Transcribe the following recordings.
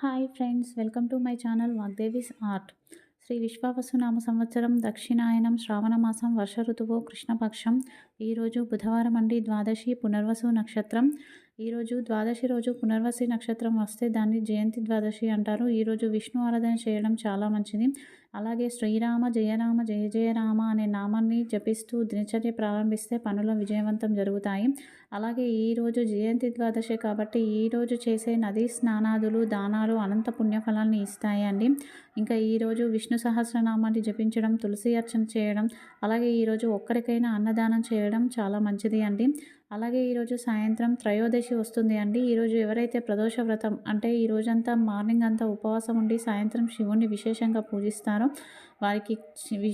Hi friends, welcome to my channel Vagdevi's art. Shri విశ్వావసునామ సంవత్సరం దక్షిణాయనం శ్రావణ మాసం వర్ష ఋతువు కృష్ణపక్షం. ఈరోజు బుధవారం అండి, ద్వాదశి పునర్వసు నక్షత్రం. ఈరోజు ద్వాదశి రోజు పునర్వసి నక్షత్రం వస్తే దాన్ని జయంతి ద్వాదశి అంటారు. ఈరోజు విష్ణు ఆరాధన చేయడం చాలా మంచిది. అలాగే శ్రీరామ జయరామ జయ జయ రామ అనే నామాన్ని జపిస్తూ దినచర్య ప్రారంభిస్తే పనులు విజయవంతం జరుగుతాయి. అలాగే ఈరోజు జయంతి ద్వాదశి కాబట్టి ఈరోజు చేసే నదీ స్నానాదులు దానాలు అనంత పుణ్యఫలాన్ని ఇస్తాయి అండి. ఇంకా ఈరోజు విష్ణు సహస్రనామాన్ని జపించడం, తులసి అర్చన చేయడం, అలాగే ఈరోజు ఒక్కరికైనా అన్నదానం చేయడం చాలా మంచిది అండి. అలాగే ఈరోజు సాయంత్రం త్రయోదశి వస్తుంది అండి. ఈరోజు ఎవరైతే ప్రదోష వ్రతం అంటే ఈ రోజంతా మార్నింగ్ అంతా ఉపవాసం ఉండి సాయంత్రం శివుణ్ణి విశేషంగా పూజిస్తారో వారికి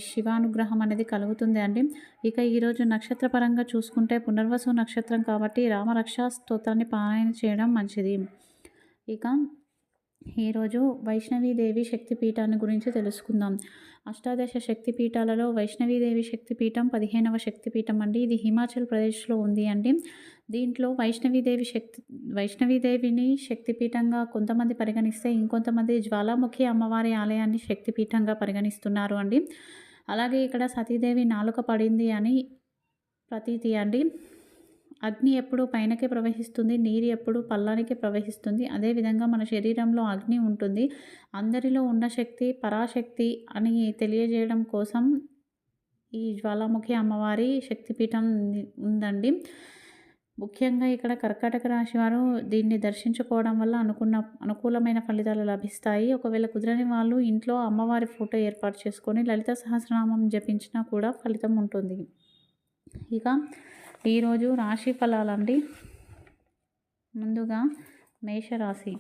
శివానుగ్రహం అనేది కలుగుతుంది అండి. ఇక ఈరోజు నక్షత్రపరంగా చూసుకుంటే పునర్వసు నక్షత్రం కాబట్టి రామరక్షా స్తోత్రాన్ని పారాయణ చేయడం మంచిది. ఇక ఈరోజు వైష్ణవీదేవి శక్తిపీఠాన్ని గురించి తెలుసుకుందాం. అష్టాదశ శక్తిపీఠాలలో వైష్ణవీదేవి శక్తిపీఠం 15వ శక్తిపీఠం అండి. ఇది హిమాచల్ ప్రదేశ్లో ఉంది అండి. దీంట్లో వైష్ణవీదేవిని శక్తిపీఠంగా కొంతమంది పరిగణిస్తే, ఇంకొంతమంది జ్వాలాముఖి అమ్మవారి ఆలయాన్ని శక్తిపీఠంగా పరిగణిస్తున్నారు అండి. అలాగే ఇక్కడ సతీదేవి నాలుక పడింది అని ప్రతీతి అండి. అగ్ని ఎప్పుడు పైనకే ప్రవహిస్తుంది, నీరు ఎప్పుడు పల్లానికి ప్రవహిస్తుంది. అదేవిధంగా మన శరీరంలో అగ్ని ఉంటుంది. అందరిలో ఉన్న శక్తి పరాశక్తి అని తెలియజేయడం కోసం ఈ జ్వాలాముఖి అమ్మవారి శక్తిపీఠం ఉందండి. ముఖ్యంగా ఇక్కడ కర్కాటక రాశి వారు దీన్ని దర్శించుకోవడం వల్ల అనుకూలమైన ఫలితాలు లభిస్తాయి. ఒకవేళ కుదరని వాళ్ళు ఇంట్లో అమ్మవారి ఫోటో ఏర్పాటు చేసుకొని లలిత సహస్రనామం జపించినా కూడా ఫలితం ఉంటుంది. ఇక ఈరోజు రాశి ఫలాలండి. ముందుగా మేషరాశి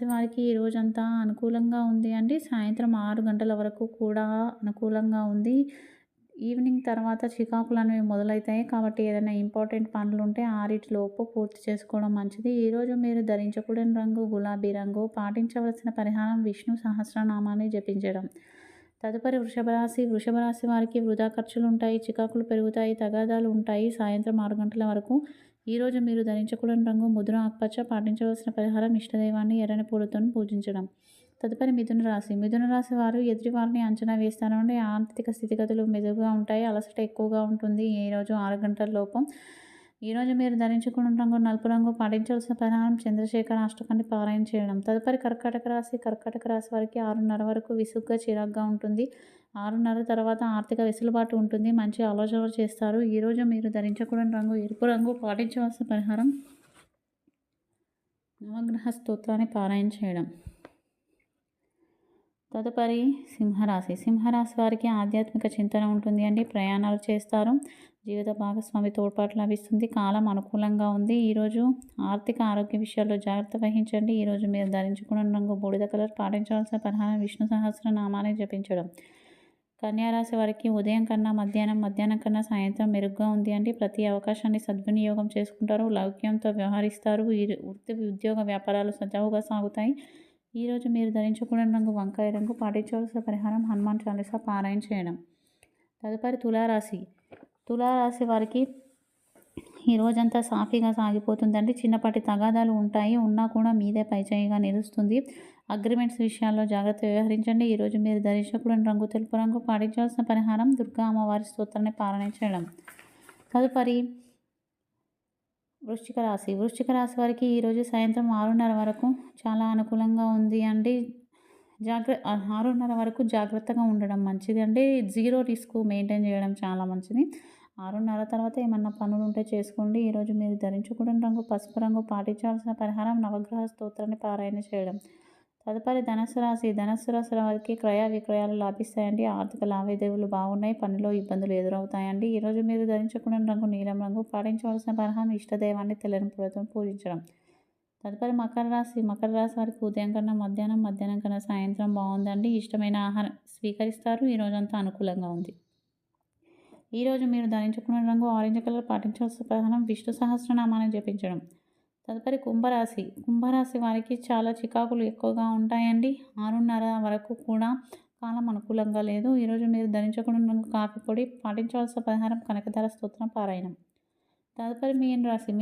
వారికి ఈ రోజంతా అనుకూలంగా ఉంది అండి. సాయంత్రం 6 గంటల వరకు కూడా అనుకూలంగా ఉంది. ఈవినింగ్ తర్వాత చికాకులు అనేవి మొదలవుతాయి కాబట్టి ఏదైనా ఇంపార్టెంట్ పనులు ఉంటే 6 పూర్తి చేసుకోవడం మంచిది. ఈరోజు మీరు ధరించకూడని రంగు గులాబీ రంగు. పాటించవలసిన పరిహారం విష్ణు సహస్రనామాన్ని జపించడం. తదుపరి వృషభ రాశి వారికి వృధా ఖర్చులు ఉంటాయి, చికాకులు పెరుగుతాయి, తగాదాలు ఉంటాయి సాయంత్రం 6 గంటల వరకు. ఈరోజు మీరు ధరించకూడని రంగు ముదురు ఆకుపచ్చ. పాటించవలసిన పరిహారం ఇష్టదైవాన్ని ఎర్రని పూలతో పూజించడం. తదుపరి మిథున రాశి వారు ఎదుటి వారిని అంచనా వేస్తారు అంటే ఆర్థిక స్థితిగతులు మెదుగుగా ఉంటాయి, అలసట ఎక్కువగా ఉంటుంది. ఈరోజు 6 గంటల లోపు. ఈరోజు మీరు ధరించుకున్న రంగు నలుపు రంగు. పాటించవలసిన పరిహారం చంద్రశేఖర అష్టకాన్ని పారాయణ చేయడం. తదుపరి కర్కాటక రాశి వారికి 6:30 వరకు విసుగ్గా చిరాగ్గా ఉంటుంది. 6:30 తర్వాత ఆర్థిక వెసులుబాటు ఉంటుంది, మంచి ఆలోచనలు చేస్తారు. ఈరోజు మీరు ధరించకూడని రంగు ఎరుపు రంగు. పాటించవలసిన పరిహారం నవగ్రహ స్తోత్రాన్ని పారాయణ చేయడం. తదుపరి సింహరాశి వారికి ఆధ్యాత్మిక చింతన ఉంటుంది అండి. ప్రయాణాలు చేస్తారు, జీవిత భాగస్వామి తోడ్పాటు లభిస్తుంది, కాలం అనుకూలంగా ఉంది. ఈరోజు ఆర్థిక ఆరోగ్య విషయాల్లో జాగ్రత్త వహించండి. ఈరోజు మీరు ధరించుకున్న రంగు బూడిద కలర్. పాటించవలసిన పరిహారం విష్ణు సహస్రనామాన్ని జపించడం. కన్యారాశి వారికి ఉదయం కన్నా మధ్యాహ్నం కన్నా సాయంత్రం మెరుగ్గా ఉంది అండి. ప్రతి అవకాశాన్ని సద్వినియోగం చేసుకుంటారు, లౌక్యంతో వ్యవహరిస్తారు. వృత్తి ఉద్యోగ వ్యాపారాలు సజావుగా సాగుతాయి. ఈరోజు మీరు ధరించుకున్న రంగు వంకాయ రంగు. పాటించవలసిన పరిహారం హనుమాన్ చాలీసా పారాయణ చేయడం. తదుపరి తులారాశి వారికి ఈ రోజంతా సాఫీగా సాగిపోతుందండి. చిన్నపాటి తగాదాలు ఉంటాయి, ఉన్నా కూడా మీదే పైచేయిగా నిలుస్తుంది. అగ్రిమెంట్స్ విషయాల్లో జాగ్రత్త వ్యవహరించండి. ఈరోజు మీరు ధరించకూడని రంగు తెలుపు రంగు. పాటించవలసిన పరిహారం దుర్గా అమ్మవారి స్తోత్రాన్ని పారాయణ చేయడం. తదుపరి వృశ్చిక రాశి వారికి ఈరోజు సాయంత్రం 6:30 వరకు చాలా అనుకూలంగా ఉంది అండి. 6:30 వరకు జాగ్రత్తగా ఉండడం మంచిది అండి. 0 రిస్క్ మెయింటైన్ చేయడం చాలా మంచిది. 6:30 తర్వాత ఏమన్నా పనులు ఉంటే చేసుకోండి. ఈరోజు మీరు ధరించకూడని రంగు పసుపు రంగు. పాటించాల్సిన పరిహారం నవగ్రహ స్తోత్రాన్ని పారాయణ చేయడం. తదుపరి ధనస్సు రాశి వారికి క్రయ విక్రయాలు లాభిస్తాయండి. ఆర్థిక లావాదేవీలు బాగున్నాయి, పనిలో ఇబ్బందులు ఎదురవుతాయండి. ఈరోజు మీరు ధరించకూడని రంగు నీలం రంగు. పాటించవలసిన పరిహారం ఇష్టదైవాన్ని తెల్లని పూలతో పూజించడం. తదుపరి మకర రాశి వారికి ఉదయం కన్నా మధ్యాహ్నం కన్నా సాయంత్రం బాగుందండి. ఇష్టమైన ఆహారం స్వీకరిస్తారు. ఈ రోజంతా అనుకూలంగా ఉంది. ఈరోజు మీరు ధరించుకున్న రంగు ఆరెంజ్ కలర్. పాటించవలసిన పరిహారం విష్ణు సహస్రనామాన్ని జపించడం. తదుపరి కుంభరాశి వారికి చాలా చికాకులు ఎక్కువగా ఉంటాయండి. 6:30 వరకు కూడా కాలం అనుకూలంగా లేదు. ఈరోజు మీరు ధరించకూడని రంగు కాఫీ పొడి. పాటించవలసిన పరిహారం కనకధార స్తోత్రం పారాయణం. తదుపరి మీన రాశి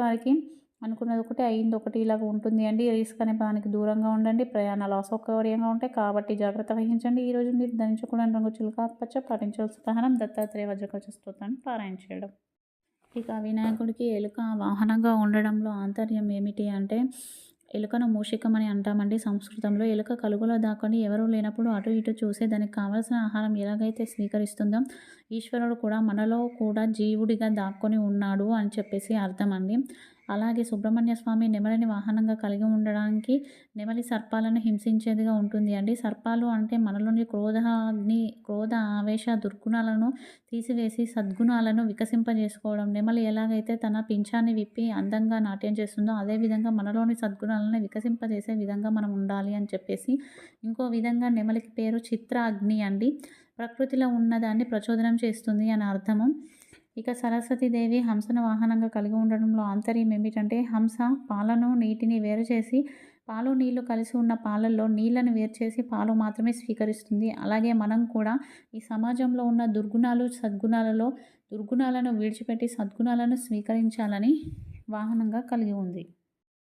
వారికి అనుకున్నది ఒకటి అయింది ఒకటి ఇలాగ ఉంటుంది అండి. రిస్క్ అనే దానికి దూరంగా ఉండండి. ప్రయాణాలు అసౌకర్యంగా ఉంటాయి కాబట్టి జాగ్రత్త వహించండి. ఈరోజు మీరు ధరించకూడని రంగు చిలుక ఆకుపచ్చ. పాటించవలసిన సహనం దత్తాత్రేయ వజ్రకవచ స్తోత్రాన్ని పారాయణ చేయడం. ఇక వినాయకుడికి ఎలుక వాహనంగా ఉండడంలో ఆంతర్యం ఏమిటి అంటే, ఎలుకను మూషికం అని అంటామండి సంస్కృతంలో. ఎలుక కలుగులో దాక్కొని ఎవరూ లేనప్పుడు అటు ఇటు చూసి దానికి కావలసిన ఆహారం ఎలాగైతే స్వీకరిస్తుందో, ఈశ్వరుడు కూడా మనలో కూడా జీవుడిగా దాక్కొని ఉన్నాడు అని చెప్పేసి అర్థం అండి. అలాగే సుబ్రహ్మణ్య స్వామి నెమలిని వాహనంగా కలిగి ఉండడానికి నెమలి సర్పాలను హింసించేదిగా ఉంటుంది అండి. సర్పాలు అంటే మనలోని క్రోధ ఆవేశ దుర్గుణాలను తీసివేసి సద్గుణాలను వికసింపజేసుకోవడం. నెమలి ఎలాగైతే తన పింఛాన్ని విప్పి అందంగా నాట్యం చేస్తుందో, అదేవిధంగా మనలోని సద్గుణాలను వికసింపజేసే విధంగా మనం ఉండాలి అని చెప్పేసి. ఇంకో విధంగా నెమలికి పేరు చిత్ర అగ్ని అండి. ప్రకృతిలో ఉన్నదాన్ని ప్రచోదనం చేస్తుంది అని అర్థము. ఇక సరస్వతీదేవి హంసను వాహనంగా కలిగి ఉండడంలో ఆంతర్యం ఏమిటంటే, హంస పాలను నీటిని వేరు చేసి పాలు నీళ్లు కలిసి ఉన్న పాలల్లో నీళ్లను వేరు చేసి పాలు మాత్రమే స్వీకరిస్తుంది. అలాగే మనం కూడా ఈ సమాజంలో ఉన్న దుర్గుణాలు సద్గుణాలలో దుర్గుణాలను విడిచిపెట్టి సద్గుణాలను స్వీకరించాలని వాహనంగా కలిగి ఉంది.